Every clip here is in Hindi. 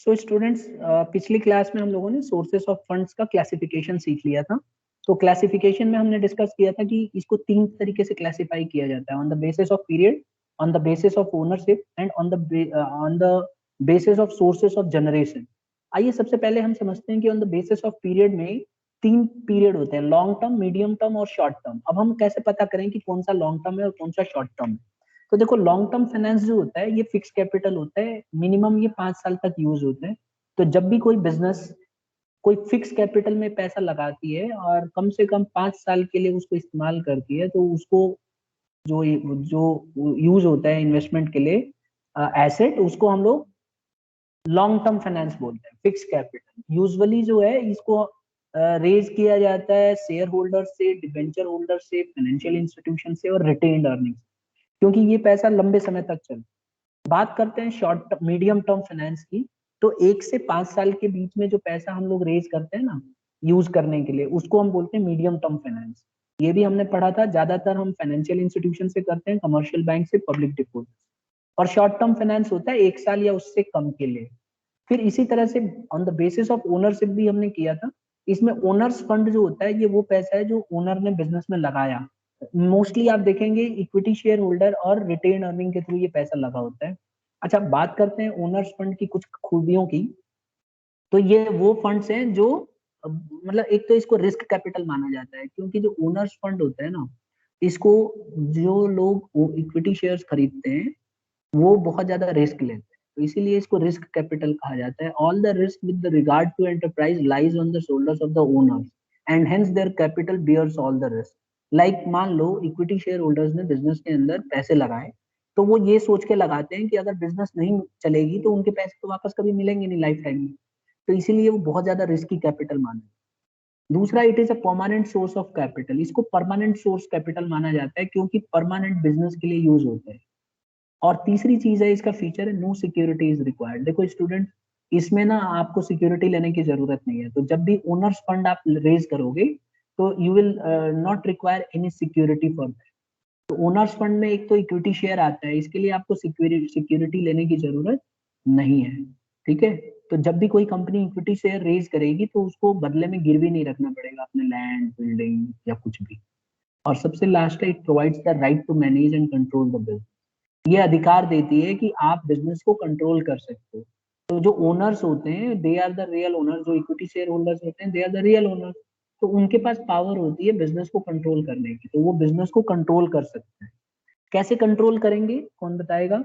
सो स्टूडेंट्स, पिछली क्लास में हम लोगों ने सोर्सेस ऑफ फंड्स का क्लासिफिकेशन सीख लिया था। तो क्लासिफिकेशन में हमने डिस्कस किया था कि इसको 3 तरीके से क्लासिफाई किया जाता है, on the basis of period, on the basis of ownership and on the basis of sources of generation. आइए सबसे पहले हम समझते हैं कि on the basis of period में 3 पीरियड होते हैं, लॉन्ग टर्म, मीडियम टर्म और शॉर्ट टर्म। अब हम कैसे पता करें कि कौन सा लॉन्ग टर्म है और कौन सा शॉर्ट टर्म है? तो देखो, लॉन्ग टर्म फाइनेंस जो होता है ये फिक्स कैपिटल होता है, मिनिमम ये 5 साल तक यूज होते हैं। तो जब भी कोई बिजनेस कोई फिक्स कैपिटल में पैसा लगाती है और कम से कम 5 साल के लिए उसको इस्तेमाल करती है, तो उसको जो जो यूज होता है इन्वेस्टमेंट के लिए एसेट, उसको हम लोग लॉन्ग टर्म फाइनेंस बोलते हैं। फिक्स कैपिटल यूजुअली जो है इसको रेज किया जाता है शेयर होल्डर से, डिबेंचर होल्डर से, फाइनेंशियल इंस्टीट्यूशन से और रिटेन्ड अर्निंग, क्योंकि ये पैसा लंबे समय तक चलता है। बात करते हैं शॉर्ट मीडियम टर्म फाइनेंस की। तो 1 से 5 साल के बीच में जो पैसा हम लोग रेज करते हैं ना यूज करने के लिए, उसको हम बोलते हैं मीडियम टर्म फाइनेंस। ये भी हमने पढ़ा था, ज्यादातर हम फाइनेंशियल इंस्टीट्यूशन से करते हैं, कमर्शियल बैंक से, पब्लिक डिपॉजिट। और शॉर्ट टर्म फाइनेंस होता है 1 साल या उससे कम के लिए। फिर इसी तरह से on the basis of ownership भी हमने किया था। इसमें ओनर्स फंड जो होता है ये वो पैसा है जो ओनर ने बिजनेस में लगाया। मोस्टली आप देखेंगे इक्विटी शेयर होल्डर और रिटेन अर्निंग के थ्रू ये पैसा लगा होता है। अच्छा, बात करते हैं ओनर्स फंड की कुछ खूबियों की। तो ये वो फंड्स हैं जो मतलब एक तो इसको रिस्क कैपिटल माना जाता है, क्योंकि जो ओनर्स फंड होता है ना, इसको जो लोग इक्विटी शेयर्स खरीदते हैं वो बहुत ज्यादा रिस्क लेते हैं, तो इसीलिए इसको रिस्क कैपिटल कहा जाता है। All the risk with the regard to enterprise lies on the shoulders of the owners and hence their capital bears all the risk. Like मान लो इक्विटी शेयर होल्डर्स ने बिजनेस के अंदर पैसे लगाए, तो वो ये सोच के लगाते हैं कि अगर बिजनेस नहीं चलेगी तो उनके पैसे तो वापस कभी मिलेंगे नहीं लाइफ टाइम में। तो इसीलिए वो बहुत ज्यादा रिस्की कैपिटल माना है। दूसरा, it is a permanent source of capital. इसको परमानेंट सोर्स कैपिटल माना जाता है क्योंकि परमानेंट बिजनेस के लिए यूज होता है। और तीसरी चीज है, इसका फीचर है नो सिक्योरिटी इज रिक्वायर्ड। देखो स्टूडेंट, इसमें ना आपको सिक्योरिटी लेने की जरूरत नहीं है। तो जब भी ओनर्स फंड आप रेज करोगे तो you will not require any security for that. तो ओनर्स फंड में एक तो इक्विटी शेयर आता है, इसके लिए आपको सिक्योरिटी लेने की जरूरत नहीं है। ठीक है? तो जब भी कोई कंपनी इक्विटी शेयर रेज करेगी तो उसको बदले में गिरवी नहीं रखना पड़ेगा अपने लैंड, बिल्डिंग या कुछ भी। और सबसे लास्ट है, it provides the right to manage and control the business. ये अधिकार देती है कि आप बिजनेस को कंट्रोल कर सकते हो। तो जो ओनर्स होते हैं they are the real owner, जो इक्विटी शेयर होल्डर्स होते हैं they are the real owner. तो उनके पास पावर होती है बिजनेस को कंट्रोल करने की, तो वो बिजनेस को कंट्रोल कर सकते हैं। कैसे कंट्रोल करेंगे, कौन बताएगा?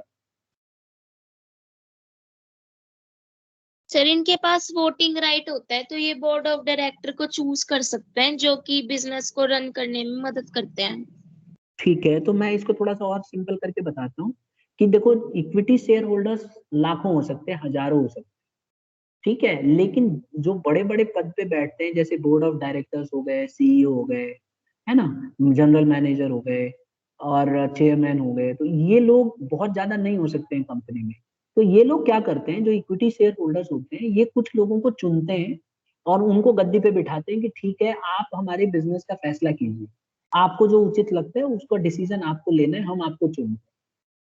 सर, इनके पास वोटिंग राइट होता है, तो ये बोर्ड ऑफ डायरेक्टर को चूज कर सकते हैं, जो कि बिजनेस को रन करने में मदद करते हैं। ठीक है, तो मैं इसको थोड़ा सा और सिंपल करके बताता हूँ कि देखो, इक्विटी शेयर होल्डर्स लाखों हो सकते हैं, हजारों हो सकते हैं। ठीक है, लेकिन जो बड़े बड़े पद पे बैठते हैं, जैसे बोर्ड ऑफ डायरेक्टर्स हो गए, सीईओ हो गए, है ना, जनरल मैनेजर हो गए और चेयरमैन हो गए, तो ये लोग बहुत ज्यादा नहीं हो सकते हैं कंपनी में। तो ये लोग क्या करते हैं, जो इक्विटी शेयर होल्डर्स होते हैं ये कुछ लोगों को चुनते हैं और उनको गद्दी पे बिठाते हैं कि ठीक है, आप हमारे बिजनेस का फैसला कीजिए, आपको जो उचित लगता है उसका डिसीजन आपको लेना है, हम आपको चुनते हैं।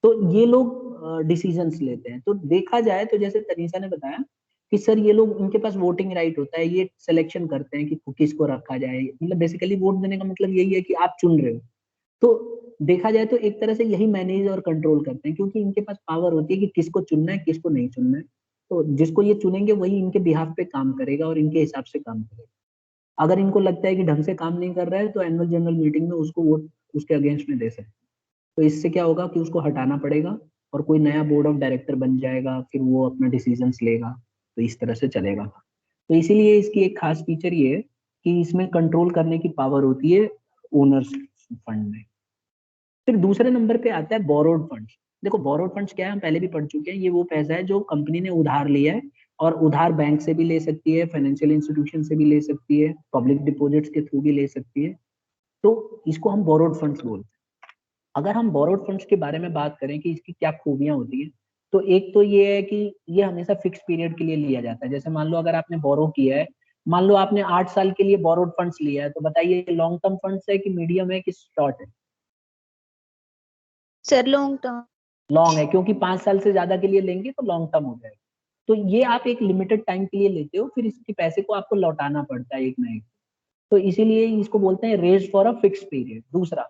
तो ये लोग डिसीजंस लेते हैं। तो देखा जाए तो जैसे तनीषा ने बताया कि सर ये लोग, इनके पास वोटिंग राइट होता है, ये सिलेक्शन करते हैं कि किसको रखा जाए। मतलब बेसिकली वोट देने का मतलब यही है कि आप चुन रहे हो। तो देखा जाए तो एक तरह से यही मैनेज और कंट्रोल करते हैं, क्योंकि इनके पास पावर होती है कि किसको चुनना है, किसको नहीं चुनना है। तो जिसको ये चुनेंगे वही इनके बिहाफ पे काम करेगा और इनके हिसाब से काम करेगा। अगर इनको लगता है कि ढंग से काम नहीं कर रहा है तो एनुअल जनरल मीटिंग में उसको वोट उसके अगेंस्ट में दे सकते हैं। तो इससे क्या होगा कि उसको हटाना पड़ेगा और कोई नया बोर्ड ऑफ डायरेक्टर बन जाएगा, फिर वो अपना डिसीजंस लेगा। तो इस तरह से चलेगा। तो इसीलिए इसकी एक खास फीचर ये है कि इसमें कंट्रोल करने की पावर होती है ओनर्स फंड में। फिर दूसरे नंबर पे आता है बोरोड फंड्स। देखो, बोरोड फंड्स क्या है, हम पहले भी पढ़ चुके हैं। ये वो पैसा है जो कंपनी ने उधार लिया है, और उधार बैंक से भी ले सकती है, फाइनेंशियल इंस्टीट्यूशन से भी ले सकती है, पब्लिक डिपॉजिट्स के थ्रू भी ले सकती है। तो इसको हम बोरोड फंड्स बोलते हैं। अगर हम बोरोड फंड्स के बारे में बात करें कि इसकी क्या खूबियां होती है, तो एक तो ये है कि ये हमेशा फिक्स पीरियड के लिए लिया जाता है। जैसे मान लो अगर आपने बोरो किया है, मान लो आपने 8 साल के लिए बोरोड फंड्स लिया है, तो बताइए लॉन्ग टर्म फंड्स है कि मीडियम है कि शॉर्ट है? Sir, long term. लॉन्ग है, क्योंकि 5 साल से ज्यादा के लिए लेंगे तो लॉन्ग टर्म हो जाएगा। तो ये आप एक लिमिटेड टाइम के लिए लेते हो, फिर इसके पैसे को आपको लौटाना पड़ता है एक ना एक। तो इसीलिए इसको बोलते हैं raise for a fix period. दूसरा,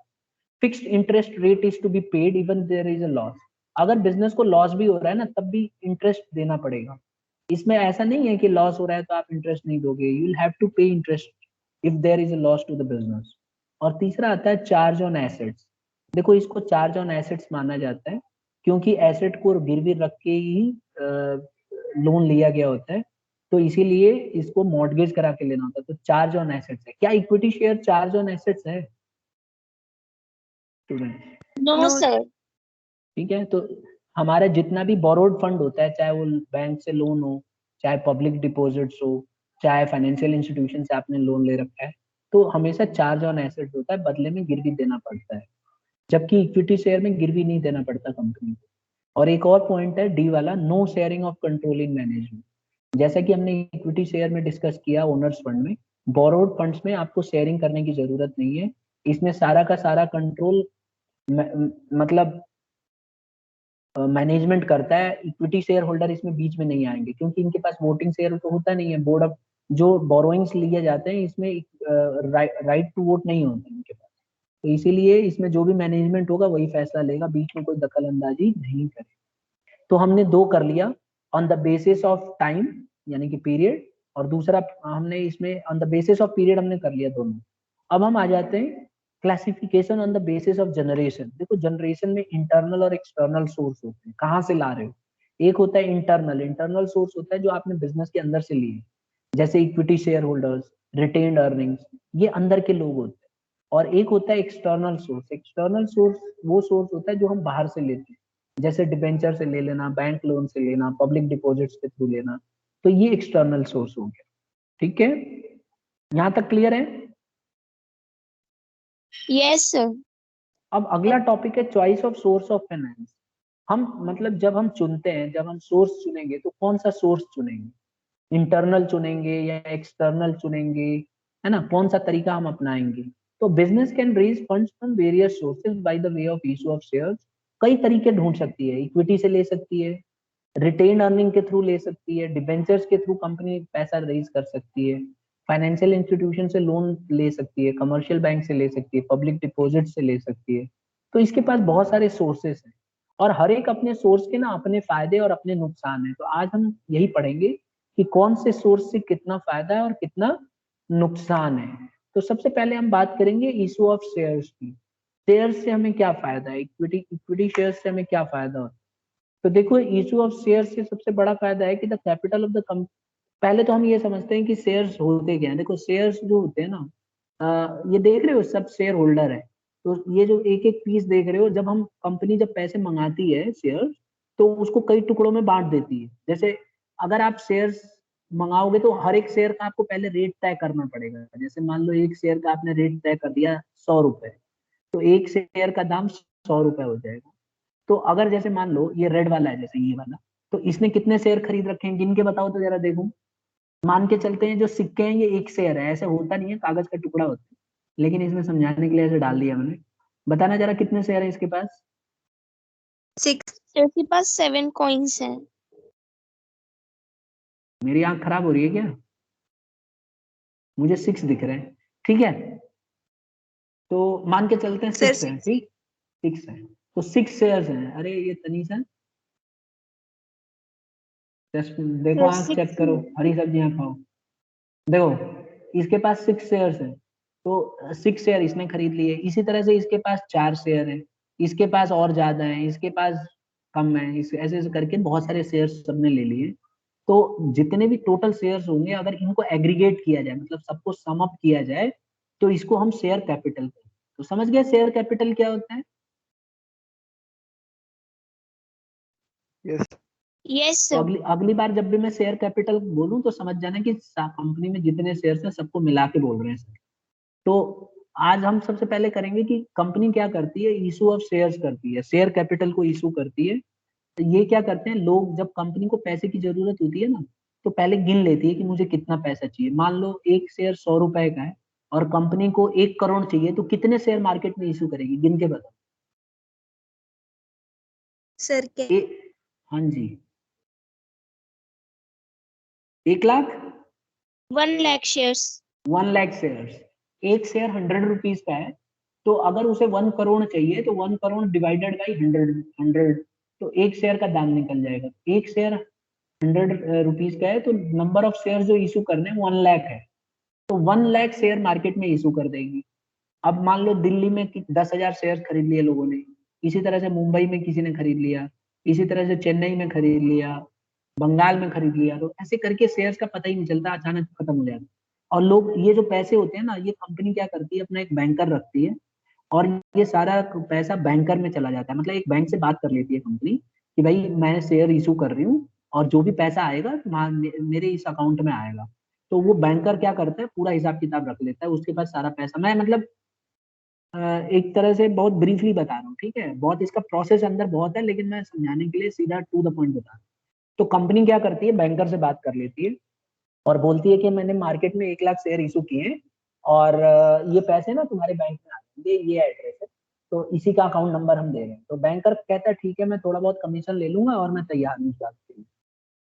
fixed interest rate is to be paid even there is a loss. अगर बिजनेस को लॉस भी हो रहा है ना, तब भी इंटरेस्ट देना पड़ेगा। इसमें ऐसा नहीं है कि लॉस हो रहा है तो आप इंटरेस्ट नहीं दोगे, you will have to pay interest if there is a loss to the business. और तीसरा आता है चार्ज ऑन एसेट्स। देखो इसको चार्ज ऑन एसेट्स माना जाता है, क्योंकि एसेट को गिरवी रख के ही लोन लिया गया होता है, तो इसीलिए इसको मॉर्गेज करा के लेना होता है। तो चार्ज ऑन एसेट्स है। क्या equity share charge on assets है स्टूडेंट? No no sir. ठीक है, तो हमारा जितना भी बोरोड फंड होता है, चाहे वो बैंक से लोन हो, चाहे पब्लिक डिपॉजिट्स हो, चाहे फाइनेंशियल इंस्टीट्यूशन से आपने लोन ले रखा है, तो हमेशा चार्ज ऑन एसेट्स होता है, बदले में गिरवी देना पड़ता है। जबकि इक्विटी शेयर में गिरवी नहीं देना पड़ता कंपनी को। और एक और पॉइंट है डी वाला, no sharing of controlling management. जैसा कि हमने इक्विटी शेयर में डिस्कस किया ओनर्स फंड में, बोरोड फंड्स में आपको शेयरिंग करने की जरूरत नहीं है। इसमें सारा का सारा कंट्रोल मतलब मैनेजमेंट करता है। इक्विटी शेयर होल्डर इसमें बीच में नहीं आएंगे, क्योंकि इनके पास वोटिंग शेयर तो होता नहीं है। बोर्ड ऑफ जो बोरोइंग्स लिए जाते हैं इसमें राइट टू वोट नहीं होता इनके पास, तो इसीलिए इसमें जो भी मैनेजमेंट होगा वही फैसला लेगा, बीच में कोई दखल अंदाजी नहीं करे। तो हमने दो कर लिया, on the basis of time यानी कि पीरियड, और दूसरा हमने इसमें on the basis of period हमने कर लिया दोनों। अब हम आ जाते हैं classification on the basis of generation. देखो जनरेशन में इंटरनल और एक्सटर्नल सोर्स होते हैं, कहाँ से ला रहे हो। एक होता है इंटरनल, इंटरनल सोर्स होता है जो आपने बिजनेस के अंदर से लिए, जैसे equity share holders, retained earnings, ये अंदर के लोग होते हैं। और एक होता है एक्सटर्नल सोर्स। एक्सटर्नल सोर्स वो सोर्स होता है जो हम बाहर से लेते हैं, जैसे डिबेंचर से ले लेना, बैंक लोन से लेना, पब्लिक डिपॉजिट्स के थ्रू लेना, तो ये एक्सटर्नल सोर्स हो गया। ठीक है, यहाँ तक क्लियर है? Yes sir. अब अगला टॉपिक है choice of source of finance. हम मतलब जब हम चुनते हैं, जब हम सोर्स चुनेंगे तो कौन सा सोर्स चुनेंगे, इंटरनल चुनेंगे या एक्सटर्नल चुनेंगे, है ना, कौन सा तरीका हम अपनाएंगे। तो business can raise funds from various sources by the way of issue of shares. कई तरीके ढूंढ सकती है, इक्विटी से ले सकती है, रिटेन अर्निंग के थ्रू ले सकती है, डिबेंचर्स के थ्रू कंपनी पैसा रेज कर सकती है, फाइनेंशियल इंस्टीट्यूशन से लोन ले सकती है, कमर्शियल बैंक से ले सकती है, पब्लिक डिपॉजिट से ले सकती है। तो इसके पास बहुत सारे सोर्सेस हैं, और हर एक अपने सोर्स के ना अपने फायदे और अपने नुकसान हैं। तो आज हम यही पढ़ेंगे कि कौन से सोर्स से कितना फायदा है और कितना नुकसान है। तो सबसे पहले हम बात करेंगे इशू ऑफ शेयर्स की। शेयर्स से हमें क्या फायदा है, इक्विटी इक्विटी शेयर्स से हमें क्या फायदा होता है। तो देखो इशू ऑफ शेयर से सबसे बड़ा फायदा है कि the capital of the company. पहले तो हम ये समझते हैं कि शेयर्स होते क्या है। देखो शेयर्स जो होते हैं ना, ये देख रहे हो सब शेयर होल्डर है, तो ये जो एक एक पीस देख रहे हो, जब हम कंपनी जब पैसे मंगाती है शेयर, तो उसको कई टुकड़ों में बांट देती है। जैसे अगर आप शेयर्स मंगाओगे तो हर एक शेयर का आपको पहले रेट तय करना पड़ेगा। जैसे मान लो एक शेयर का आपने रेट तय कर दिया 100 रुपए, तो एक शेयर का दाम 100 रुपए हो जाएगा। तो अगर जैसे मान लो ये रेड वाला है, जैसे ये वाला, तो इसने कितने शेयर खरीद रखे हैं, गिन के बताओ तो जरा देखो। मान के चलते हैं जो सिक्के हैं ये एक शेयर है, ऐसे होता नहीं है, कागज का टुकड़ा होता है, लेकिन इसमें समझाने के लिए ऐसे डाल दिया मैंने। बताना जरा कितने शेयर है इसके पास। 6। सर के पास 7 कॉइन्स हैं। मेरी आंख खराब हो रही है क्या? मुझे 6 दिख रहे हैं। ठीक है, तो मान के चलते हैं सर 6 है, ठीक, 6 है, तो 6 शेयर्स हैं। अरे ये तनीषा, देखो आंख चेक करो, हरी सब्जियां खाओ। देखो इसके पास 6 शेयर्स है, तो 6 शेयर इसने खरीद लिए। इसी तरह से इसके पास 4 शेयर है, इसके पास और ज्यादा है, इसके पास कम है, इस ऐसे ऐसे करके बहुत सारे शेयर सबने ले लिए। तो जितने भी टोटल शेयर्स होंगे, अगर इनको एग्रीगेट किया जाए, मतलब सबको सम अप किया जाए, तो इसको हम शेयर कैपिटल कहते हैं। तो समझ गए शेयर कैपिटल क्या होता है? यस। यस तो सर। अगली अगली बार जब भी मैं शेयर कैपिटल बोलूं तो समझ जाना कि कंपनी में जितने शेयर्स हैं सबको मिला के बोल रहे हैं सर। तो आज हम सबसे पहले करेंगे कि कंपनी क्या करती है, इशू ऑफ शेयर्स करती है, शेयर कैपिटल को इशू करती है। तो ये क्या करते हैं लोग, जब कंपनी को पैसे की जरूरत होती है ना, तो पहले गिन लेती है कि मुझे कितना पैसा चाहिए। मान लो एक शेयर 100 रुपए का है और कंपनी को 1 करोड़ चाहिए, तो कितने शेयर मार्केट में इशू करेगी, गिन के बताओ। सर के ए, हाँ जी, 1 lakh 1 lakh shares. 1 lakh shares, एक शेयर 100 रुपीज का है, तो अगर उसे 1 करोड़ चाहिए तो 1 करोड़ डिवाइडेड बाई 100, तो एक शेयर का दाम निकल जाएगा। एक शेयर 100 रुपीज का है, तो नंबर ऑफ शेयर जो इशू करने 1 लाख है, तो 1 लाख शेयर मार्केट में इशू कर देगी। अब मान लो दिल्ली में 10,000 शेयर खरीद लिए लोगों ने, इसी तरह से मुंबई में किसी ने खरीद लिया, इसी तरह से चेन्नई में खरीद लिया, बंगाल में खरीद लिया, तो ऐसे करके शेयर्स का पता ही नहीं चलता, अचानक खत्म हो जाता। और लोग ये जो पैसे होते हैं ना, ये कंपनी क्या करती है, अपना एक बैंकर रखती है और ये सारा पैसा बैंकर में चला जाता है। मतलब एक बैंक से बात कर लेती है कंपनी कि भाई मैं शेयर इशू कर रही हूँ और जो भी पैसा आएगा मेरे इस अकाउंट में आएगा। तो वो बैंकर क्या करता है, पूरा हिसाब किताब रख लेता है, उसके पास सारा पैसा। मैं मतलब एक तरह से बहुत ब्रीफली बता रहा हूँ, ठीक है, बहुत इसका प्रोसेस अंदर बहुत है, लेकिन मैं समझाने के लिए सीधा टू द पॉइंट बता रहा हूँ। तो कंपनी क्या करती है, बैंकर से बात कर लेती है और बोलती है कि मैंने मार्केट में 1 लाख शेयर इशू किए हैं और ये पैसे ना तुम्हारे बैंक में आ जाएंगे, ये एड्रेस है, तो इसी का अकाउंट नंबर हम दे रहे हैं। तो बैंकर कहता है ठीक है, मैं थोड़ा बहुत कमीशन ले लूंगा और मैं तैयार हूँ इस बात के लिए।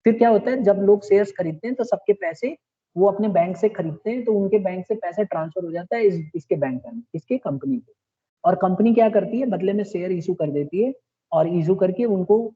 फिर क्या होता है, जब लोग शेयर्स खरीदते हैं तो सबके पैसे वो अपने बैंक से खरीदते हैं, तो उनके बैंक से पैसे ट्रांसफर हो जाता है इसके बैंक में, इसके कंपनी के। और कंपनी क्या करती है, बदले में शेयर इशू कर देती है और इशू करके उनको,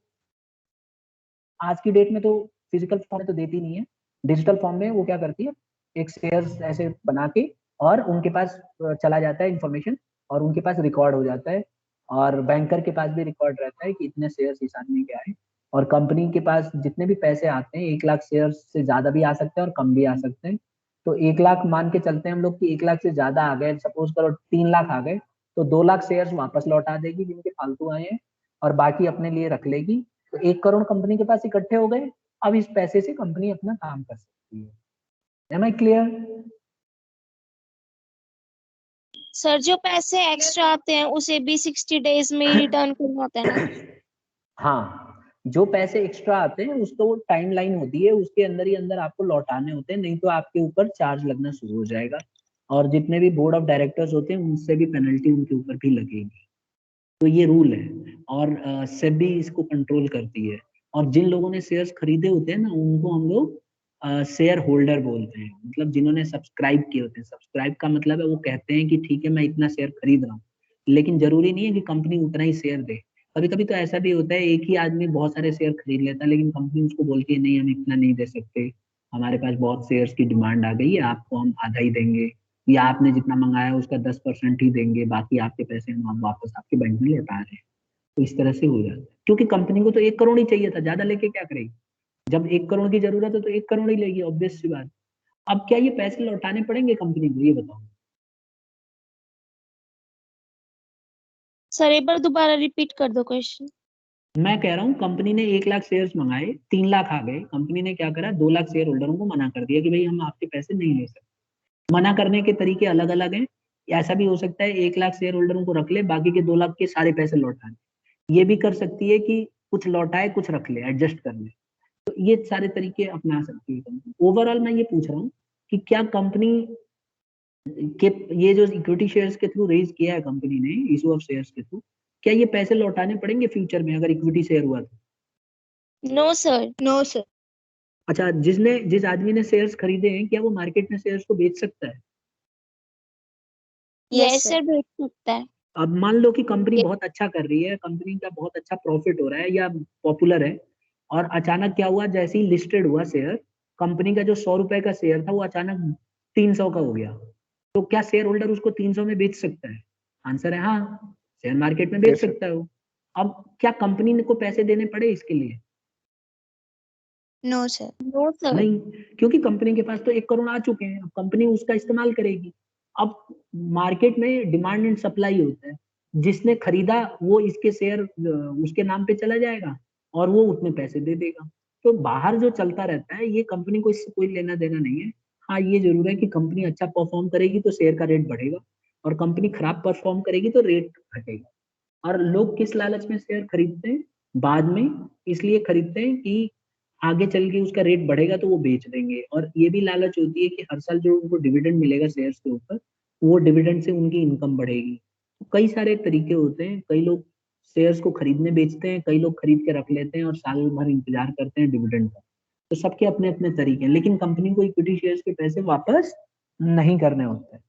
आज की डेट में तो फिजिकल फॉर्म में तो देती नहीं है, डिजिटल फॉर्म में वो क्या करती है, एक शेयर ऐसे बना के और उनके पास चला जाता है इंफॉर्मेशन और उनके पास रिकॉर्ड हो जाता है और बैंकर के पास भी रिकॉर्ड रहता है कि इतने शेयर्स इस आदमी के आए। और कंपनी के पास जितने भी पैसे आते हैं, 1 लाख शेयर से ज्यादा भी आ सकते हैं और कम भी आ सकते हैं। तो 1 लाख मान के चलते हैं हम लोग कि 1 लाख से ज्यादा आ गए, सपोज करो 3 लाख आ गए, तो 2 लाख शेयर वापस लौटा देगी जिनके फालतू आए हैं और बाकी अपने लिए रख लेगी। तो 1 करोड़ कंपनी के पास इकट्ठे हो गए। अब इस पैसे से कंपनी अपना काम कर सकती है। Am I clear? सर जो पैसे एक्स्ट्रा आते हैं उसे भी 60 days में रिटर्न करना होता है ना? हाँ, जो पैसे एक्स्ट्रा आते हैं उसको वो टाइम लाइन होती है, उसके अंदर ही अंदर आपको लौटाने होते हैं, नहीं तो आपके ऊपर चार्ज लगना शुरू हो जाएगा और जितने भी बोर्ड ऑफ डायरेक्टर्स होते हैं उनसे भी पेनल्टी उनके ऊपर भी लगेगी। तो ये रूल है और सेबी इसको कंट्रोल करती है। और जिन लोगों ने शेयर्स खरीदे होते हैं ना, उनको हम लोग शेयर होल्डर बोलते हैं, मतलब जिन्होंने सब्सक्राइब किए होते हैं। सब्सक्राइब का मतलब है वो कहते हैं कि ठीक है मैं इतना शेयर खरीद रहा हूँ, लेकिन जरूरी नहीं है कि कंपनी उतना ही शेयर दे। कभी कभी तो ऐसा भी होता है, एक ही आदमी बहुत सारे शेयर खरीद लेता है, लेकिन कंपनी उसको बोलती है नहीं हम इतना नहीं दे सकते, हमारे पास बहुत शेयर्स की डिमांड आ गई है, आपको हम आधा ही देंगे, या आपने जितना मंगाया उसका 10% ही देंगे, बाकी आपके पैसे हम वापस आपके बैंक में लौटा रहे हैं। तो इस तरह से हो जाता है, क्योंकि कंपनी को तो 1 करोड़ ही चाहिए था, ज्यादा लेके क्या करेगी? जब 1 करोड़ की जरूरत है तो 1 करोड़ ही लेगी, ऑब्वियस सी बात। अब क्या ये पैसे लौटाने पड़ेंगे कंपनी को, ये बताओ? सर एक बार दोबारा रिपीट कर दो क्वेश्चन। मैं कह रहा हूँ कंपनी ने 1 लाख शेयर्स मंगाए, 3 लाख आ गए, कंपनी ने क्या करा, 2 लाख शेयर होल्डरों को मना कर दिया कि भाई हम आपके पैसे नहीं ले सकते। मना करने के तरीके अलग अलग हैं। ऐसा भी हो सकता है 1 लाख शेयर होल्डरों को रख ले, बाकी के 2 लाख के सारे पैसे लौटा दे। ये भी कर सकती है कि कुछ लौटाए कुछ रख ले, एडजस्ट कर ले। तो ये सारे तरीके अपना सकती है कंपनी। ओवरऑल मैं ये पूछ रहा हूँ कि क्या कंपनी के ये जो इक्विटी शेयर्स के थ्रू रेज किया है कंपनी ने, इशू ऑफ शेयर्स के थ्रू, क्या ये पैसे लौटाने पड़ेंगे फ्यूचर में अगर इक्विटी शेयर हुआ तो? No sir. No sir. अच्छा, जिस आदमी ने शेयर्स खरीदे हैं, क्या वो मार्केट में शेयर्स को बेच सकता है? यस सर, बेच सकता है। अब मान लो कि कंपनी बहुत अच्छा कर रही है, कंपनी का बहुत अच्छा प्रॉफिट हो रहा है या पॉपुलर है, और अचानक क्या हुआ, जैसे ही लिस्टेड हुआ शेयर, कंपनी का जो 100 रुपए का शेयर था वो अचानक 300 का हो गया, तो क्या शेयर होल्डर उसको 300 में बेच सकता है? आंसर है हाँ, शेयर मार्केट में बेच सकता है वो। अब क्या कंपनी को पैसे देने पड़े इसके लिए? No sir. No sir. नहीं, क्योंकि कंपनी के पास तो 1 करोड़ आ चुके हैं, अब कंपनी उसका इस्तेमाल करेगी। अब मार्केट में डिमांड एंड सप्लाई होता है, जिसने खरीदा वो इसके शेयर उसके नाम पे चला जाएगा और वो उतने पैसे दे देगा। तो बाहर जो चलता रहता है ये कंपनी को इससे कोई लेना देना नहीं है। हाँ, ये जरूर है कि कंपनी अच्छा परफॉर्म करेगी तो शेयर का रेट बढ़ेगा और कंपनी खराब परफॉर्म करेगी तो रेट घटेगा। और लोग किस लालच में शेयर खरीदते हैं? बाद में इसलिए खरीदते हैं कि आगे चल के उसका रेट बढ़ेगा तो वो बेच देंगे। और ये भी लालच होती है कि हर साल जो उनको डिविडेंड मिलेगा शेयर्स के ऊपर, वो डिविडेंड से उनकी इनकम बढ़ेगी। तो कई सारे तरीके होते हैं, कई लोग शेयर्स को खरीदने बेचते हैं, कई लोग खरीद के रख लेते हैं और साल भर इंतजार करते हैं डिविडेंड का। तो सबके अपने अपने तरीके हैं, लेकिन कंपनी को इक्विटी शेयर्स के पैसे वापस नहीं करने होते हैं।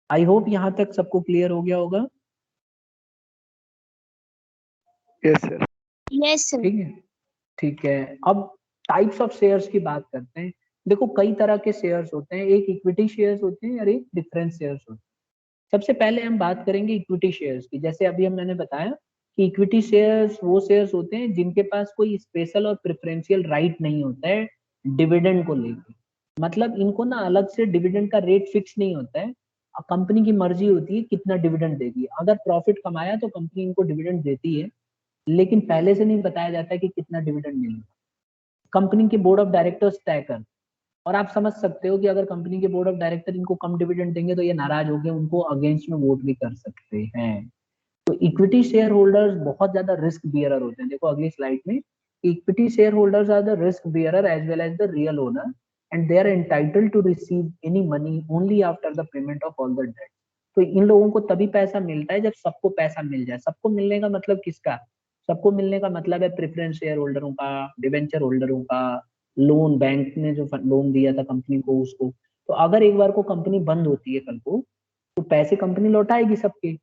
आई होप यहाँ तक सबको क्लियर हो गया होगा। Yes sir. Yes sir. ठीक है, ठीक है। अब टाइप्स ऑफ शेयर्स की बात करते हैं। देखो कई तरह के शेयर्स होते हैं, एक इक्विटी शेयर्स होते हैं और एक डिफरेंस शेयर्स होते हैं। सबसे पहले हम बात करेंगे इक्विटी शेयर्स की। जैसे अभी मैंने बताया कि इक्विटी शेयर्स वो शेयर्स होते हैं जिनके पास कोई स्पेशल और प्रेफरेंशियल राइट नहीं होता है डिविडेंड को लेकर। मतलब इनको ना अलग से डिविडेंड का रेट फिक्स नहीं होता है, कंपनी की मर्जी होती है कितना डिविडेंड देगी। अगर प्रॉफिट कमाया तो कंपनी इनको डिविडेंड देती है, लेकिन पहले से नहीं बताया जाता कि कितना डिविडेंड मिलेगा। कंपनी के बोर्ड ऑफ डायरेक्टर्स तय कर, और आप समझ सकते हो कि अगर कंपनी के बोर्ड ऑफ डायरेक्टर इनको कम डिविडेंड देंगे तो ये नाराज होकर उनको अगेंस्ट में वोट भी कर सकते हैं। तो इक्विटी शेयर होल्डर्स बहुत ज्यादा रिस्क बियरर होते हैं। देखो अगली स्लाइड में, equity share holders are the risk bearer as well as the real owner and they are entitled to receive any money only after the payment of all the debt. तो इन लोगों को तभी पैसा मिलता है जब सबको पैसा मिल जाए। सबको मिलने का मतलब किसका? सबको मिलने का मतलब है प्रेफरेंस शेयर होल्डरों का, डिवेंचर होल्डरों का, लोन, बैंक ने जो लोन दिया था कंपनी को उसको। तो अगर एक बार को कंपनी बंद होती है कल को, तो पैसे कंपनी लौटाएगी सबके।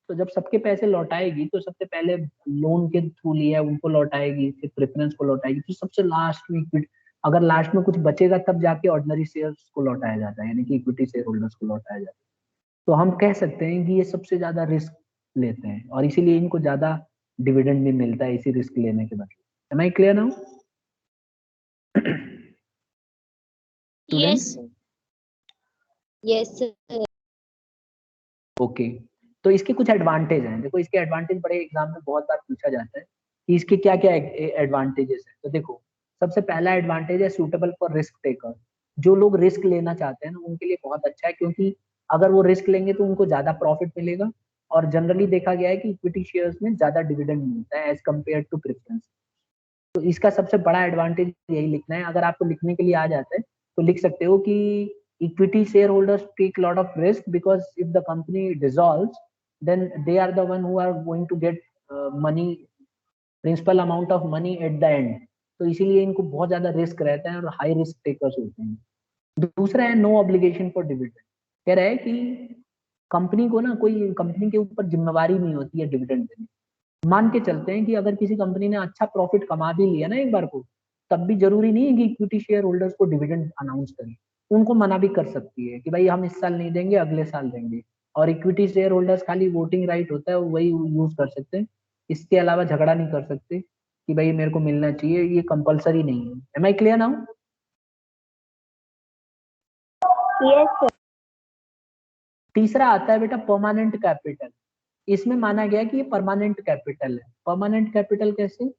तो जब सबके पैसे लौटाएगी तो सबसे पहले लोन के थ्रू लिया है उनको लौटाएगी, फिर प्रेफरेंस को लौटाएगी, फिर सबसे लास्ट में इक्विटी, अगर लास्ट में कुछ बचेगा तब जाके ऑर्डिनरी शेयर्स को लौटाया जाता है, यानी कि इक्विटी शेयर होल्डर्स को लौटाया जाता है। तो हम कह सकते हैं कि ये सबसे ज्यादा रिस्क लेते हैं और इसीलिए इनको ज्यादा डिविडेंड भी मिलता है इसी रिस्क लेने के बदले। Am I clear now? Yes yes sir. Okay, तो इसके कुछ एडवांटेज हैं। देखो इसके एडवांटेज बड़े एग्जाम में बहुत बार पूछा जाता है कि इसके क्या क्या एडवांटेजेस हैं। तो देखो सबसे पहला एडवांटेज है सूटेबल फॉर रिस्क टेकर। जो लोग रिस्क लेना चाहते हैं ना उनके लिए बहुत अच्छा है, क्योंकि अगर वो रिस्क लेंगे तो उनको ज्यादा प्रॉफिट मिलेगा। और जनरली देखा गया है कि इक्विटी शेयर्स में ज्यादा डिविडेंड मिलता है एज कम्पेयर टू प्रेफरेंस। तो इसका सबसे बड़ा एडवांटेज यही लिखना है। अगर आपको लिखने के लिए आ जाता है तो लिख सकते हो कि equity share holders take lot of risk because if the company dissolves then they are the one who are going to get money, principal amount of money at the end. तो इसीलिए इनको बहुत ज्यादा रिस्क रहता है और हाई रिस्क टेकर्स होते हैं। दूसरा है नो ऑब्लिगेशन फॉर डिविडेंड। कह रहा है कि कंपनी को ना कोई कंपनी के ऊपर जिम्मेवारी नहीं होती है डिविडेंड देने। मान के चलते हैं कि अगर किसी कंपनी ने अच्छा प्रॉफिट कमा भी लिया ना एक बार को, तब भी जरूरी नहीं है कि इक्विटी शेयर होल्डर्स को डिविडेंड अनाउंस करें। उनको मना भी कर सकती है कि भाई हम इस साल नहीं देंगे, अगले साल देंगे। और इक्विटी शेयर होल्डर्स खाली वोटिंग राइट होता है, वही यूज कर सकते हैं। इसके अलावा झगड़ा नहीं कर सकते कि भाई मेरे को मिलना चाहिए, ये कंपलसरी नहीं है। Am I clear now? Yes sir. तीसरा आता है बेटा परमानेंट कैपिटल। इसमें माना गया कि ये परमानेंट कैपिटल है। परमानेंट कैपिटल कैसे?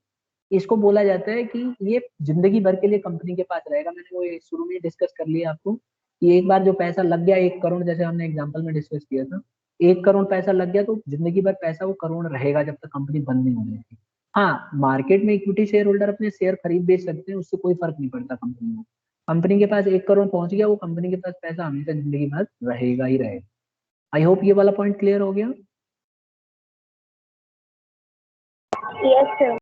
इसको बोला जाता है कि ये जिंदगी भर के लिए कंपनी के पास रहेगा। मैंने वो शुरू में डिस्कस कर लिया आपको कि एक बार जो पैसा लग गया 1 करोड़, जैसे हमने एग्जांपल में डिस्कस किया था, 1 करोड़ पैसा लग गया तो जिंदगी भर पैसा वो करोड़ रहेगा जब तक कंपनी बंद नहीं हो जाएगी। हाँ, मार्केट में इक्विटी शेयर होल्डर अपने शेयर खरीद बेच सकते हैं, उससे कोई फर्क नहीं पड़ता कंपनी को। कंपनी के पास 1 करोड़ पहुंच गया, वो कंपनी के पास पैसा हमेशा जिंदगी भर रहेगा ही रहेगा। आई होप ये वाला पॉइंट क्लियर हो गया। Yes sir.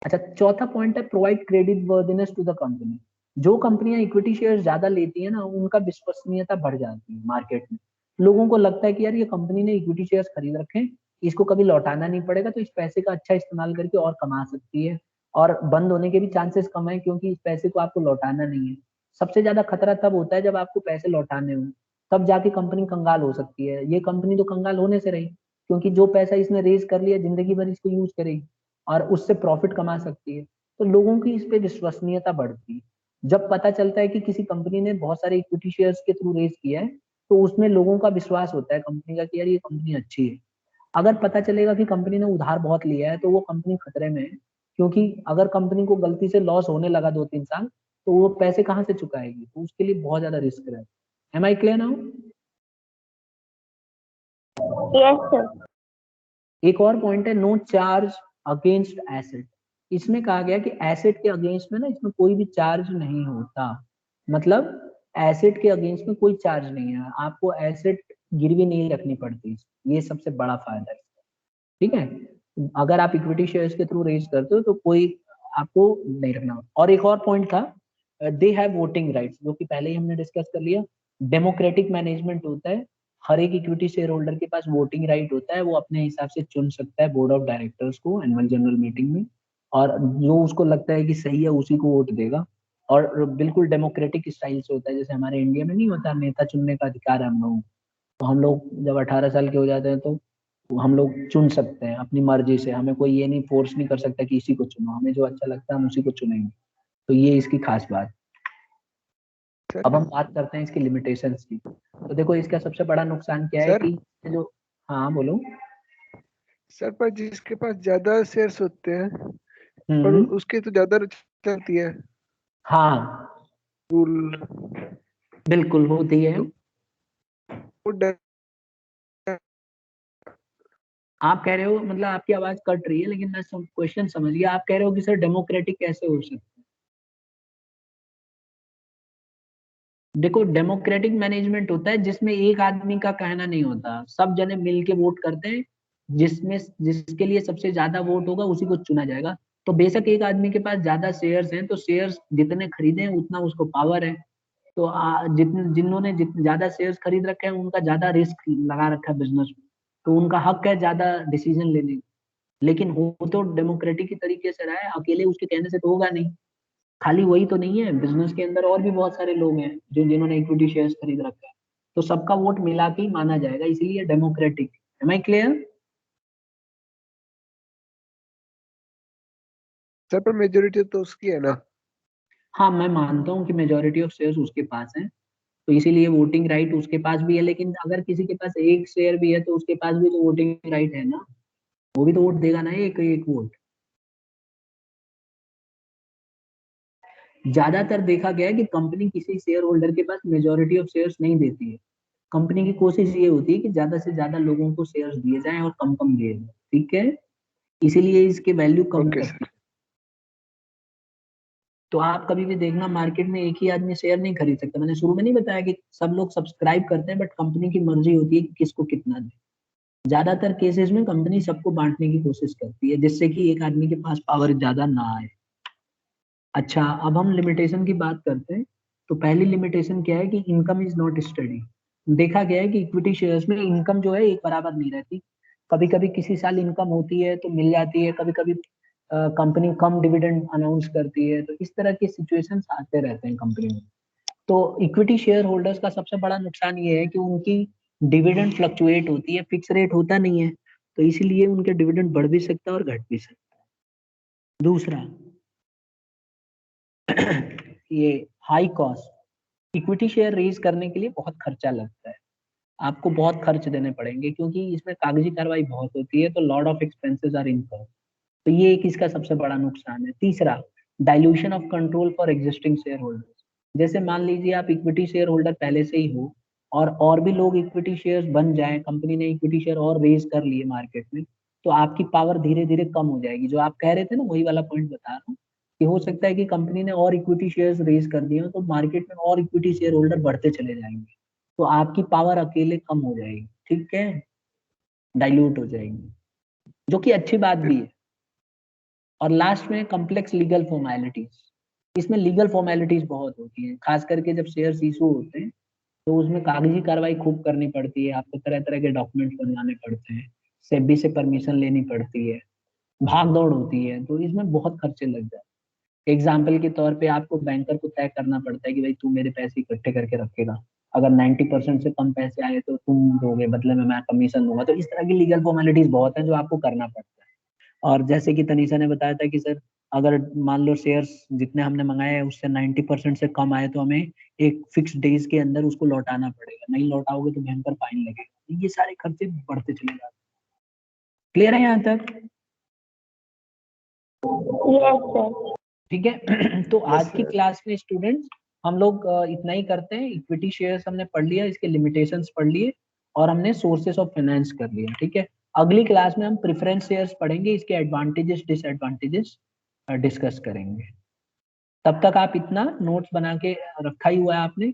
अच्छा, चौथा पॉइंट है provide credit worthiness to the company. जो कंपनियां इक्विटी शेयर ज्यादा लेती है ना, उनका विश्वसनीयता बढ़ जाती है मार्केट में। लोगों को लगता है कि यार ये कंपनी ने इक्विटी शेयर्स खरीद रखे हैं, इसको कभी लौटाना नहीं पड़ेगा, तो इस पैसे का अच्छा इस्तेमाल करके और कमा सकती है। और बंद होने के भी चांसेस कम है, क्योंकि इस पैसे को आपको लौटाना नहीं है। सबसे ज्यादा खतरा तब होता है जब आपको पैसे लौटाने हो, तब जाके कंपनी कंगाल हो सकती है। ये कंपनी तो कंगाल होने से रही, क्योंकि जो पैसा इसने रेज कर लिया जिंदगी भर इसको यूज करेगी और उससे प्रॉफिट कमा सकती है। तो लोगों की इस पे विश्वसनीयता बढ़ती है। जब पता चलता है कि किसी कंपनी ने बहुत सारे इक्विटी शेयर्स के थ्रू रेज किया है, तो उसमें लोगों का विश्वास होता है कंपनी का कि यार ये कंपनी अच्छी है। अगर पता चलेगा कि कंपनी ने उधार बहुत लिया है तो वो कंपनी खतरे में है, क्योंकि अगर कंपनी को गलती से लॉस होने लगा 2-3 साल, तो वो पैसे कहाँ से चुकाएगी? तो उसके लिए बहुत ज्यादा रिस्क रहता है। Am I clear now? Yes sir. एक और पॉइंट है नो चार्ज अगेंस्ट एसेट। इसमें कहा गया कि एसेट के अगेंस्ट में ना इसमें कोई भी चार्ज नहीं होता। मतलब एसेट के अगेंस्ट में कोई चार्ज नहीं है, आपको एसेट गिरवी नहीं रखनी पड़ती। ये सबसे बड़ा फायदा है, ठीक है। अगर आप इक्विटी शेयर्स के थ्रू रेज करते हो तो कोई आपको नहीं रखना। और एक और पॉइंट था, दे हैव वोटिंग राइट्स, जो कि पहले ही हमने डिस्कस कर लिया। डेमोक्रेटिक मैनेजमेंट होता है, हर एक इक्विटी शेयर होल्डर के पास वोटिंग राइट होता है, वो अपने हिसाब से चुन सकता है बोर्ड ऑफ डायरेक्टर्स को एनुअल जनरल मीटिंग में, और जो उसको लगता है कि सही है उसी को वोट देगा। और बिल्कुल डेमोक्रेटिक स्टाइल से होता है, जैसे हमारे इंडिया में नहीं होता नेता चुनने का अधिकार है हम लोगों को। तो हम लोग जब 18 साल के हो जाते हैं तो हम लोग चुन सकते हैं अपनी मर्जी से, हमें कोई ये नहीं फोर्स नहीं कर सकता कि इसी को चुनो, हमें जो अच्छा लगता है हम उसी को चुनेंगे। तो ये इसकी खास बात। अब हम बात करते हैं इसकी लिमिटेशंस की। तो देखो इसका सबसे बड़ा नुकसान क्या है सर? कि जो, हाँ बोलो। सर पर जिसके पास ज्यादा शेयर्स होते हैं पर उसके तो ज्यादा चलती है हाँ रूल, बिल्कुल होती है। तो वो आप कह रहे हो, मतलब आपकी आवाज कट रही है, लेकिन मैं क्वेश्चन समझ गया। आप कह रहे हो कि सर डेमोक्रेटिक कैसे हो सकता है। देखो डेमोक्रेटिक मैनेजमेंट होता है जिसमें एक आदमी का कहना नहीं होता, सब जने मिल के वोट करते हैं, जिसमें जिसके लिए सबसे ज्यादा वोट होगा उसी को चुना जाएगा। तो बेशक एक आदमी के पास ज्यादा शेयर्स हैं, तो शेयर्स जितने खरीदे हैं उतना उसको पावर है। तो जिन्होंने जितने ज्यादा शेयर्स खरीद रखे हैं उनका ज्यादा रिस्क लगा रखा है बिजनेस में, तो उनका हक है ज्यादा डिसीजन लेने का। लेकिन हो तो डेमोक्रेटिक की तरीके से रहा है, अकेले उसके कहने से तो होगा नहीं। खाली वही तो नहीं है, बिजनेस के अंदर और भी बहुत सारे लोग हैं जो जिन्होंने इक्विटी शेयर्स खरीद रखा है, तो सबका वोट मिला के ही माना जाएगा, इसीलिए democratic. Am I clear? Sir पर मेजोरिटी तो उसकी है ना। हाँ मैं मानता हूँ कि मेजोरिटी ऑफ शेयर्स उसके पास है, तो इसीलिए वोटिंग राइट उसके पास भी है। लेकिन अगर किसी के पास एक शेयर भी है तो उसके पास भी तो वोटिंग राइट है ना, वो भी तो वोट देगा ना, एक एक वोट। ज्यादातर देखा गया है कि कंपनी किसी शेयर होल्डर के पास मेजोरिटी ऑफ शेयर्स नहीं देती है। कंपनी की कोशिश ये होती है कि ज्यादा से ज्यादा लोगों को शेयर्स दिए जाएं और कम कम दिए जाएं, ठीक है, इसीलिए इसकी वैल्यू कम ओके करती सर। है। तो आप कभी भी देखना मार्केट में एक ही आदमी शेयर नहीं खरीद सकता। मैंने शुरू में नहीं बताया कि सब लोग सब्सक्राइब करते हैं, बट कंपनी की मर्जी होती है कि किसको कितना दे। ज्यादातर केसेस में कंपनी सबको बांटने की कोशिश करती है, जिससे कि एक आदमी के पास पावर ज्यादा ना आए। अच्छा, अब हम लिमिटेशन की बात करते हैं। तो पहली लिमिटेशन क्या है कि इनकम इज नॉट स्टडी। देखा गया है कि इक्विटी शेयर्स में इनकम जो है एक बराबर नहीं रहती। कभी कभी किसी साल इनकम होती है तो मिल जाती है, कभी कभी कंपनी कम डिविडेंड अनाउंस करती है, तो इस तरह के सिचुएशंस आते रहते हैं कंपनी में। तो इक्विटी शेयर होल्डर्स का सबसे बड़ा नुकसान ये है कि उनकी डिविडेंड फ्लक्चुएट होती है, फिक्स रेट होता नहीं है, तो इसीलिए उनके डिविडेंड बढ़ भी सकता है और घट भी सकता है। दूसरा ये high cost. Equity share raise करने के लिए बहुत खर्चा लगता है, आपको बहुत खर्च देने पड़ेंगे, क्योंकि इसमें कागजी कार्रवाई बहुत होती है, तो lot of expenses are incurred. तो ये एक इसका सबसे बड़ा नुकसान है। तीसरा, dilution of control for existing share holders. जैसे मान लीजिए आप इक्विटी शेयर होल्डर पहले से ही हो, और भी लोग इक्विटी शेयर्स बन जाएं, कंपनी ने इक्विटी शेयर और रेज कर लिए मार्केट में, तो आपकी पावर धीरे धीरे कम हो जाएगी। जो आप कह रहे थे ना, वही वाला पॉइंट बता रहा हूँ कि हो सकता है कि कंपनी ने और इक्विटी शेयर्स रेज कर दिए हो, तो मार्केट में और इक्विटी शेयर होल्डर बढ़ते चले जाएंगे, तो आपकी पावर अकेले कम हो जाएगी, ठीक है, डाइल्यूट हो जाएगी, जो कि अच्छी बात भी है। और लास्ट में कॉम्प्लेक्स लीगल फॉर्मेलिटीज। इसमें लीगल फॉर्मेलिटीज बहुत होती हैं, खास करके जब शेयर्स इशू होते हैं तो उसमें कागजी कार्रवाई खूब करनी पड़ती है, आपको तरह तरह के डॉक्यूमेंट्स बनवाने पड़ते हैं, सेबी से परमिशन लेनी पड़ती है, भाग दौड़ होती है, तो इसमें बहुत खर्चे लग जाते हैं। एग्जाम्पल के तौर पे आपको बैंकर को तय करना पड़ता है कि भाई तू मेरे पैसे इकट्ठे करके रखेगा, अगर 90% से कम पैसे आए तो तुम दोगे, बदले में मैं कमीशन दूंगा। तो इस तरह की लीगल फॉर्मेलिटीज बहुत है जो आपको करना पड़ता है। और जैसे कि तनीषा ने बताया था कि सर अगर मान लो शेयर्स जितने हमने मंगाए हैं उससे 90% से कम आए तो हमें एक फिक्स डेज के अंदर उसको लौटाना पड़ेगा, नहीं लौटाओगे तो भयंकर फाइन लगेगा। ये सारे खर्चे बढ़ते चले जाते हैं। क्लियर है यहाँ तक? Yes, sir. ठीक है। तो यस आज की सर। क्लास में स्टूडेंट्स हम लोग इतना ही करते हैं। इक्विटी शेयर्स हमने पढ़ लिया, इसके लिमिटेशंस पढ़ लिए, और हमने सोर्सेस ऑफ फाइनेंस कर लिया, ठीक है। अगली क्लास में हम प्रेफरेंस शेयर्स पढ़ेंगे, इसके एडवांटेजेस डिसएडवांटेजेस डिस्कस करेंगे। तब तक आप इतना नोट्स बना के रखा ही हुआ है आपने,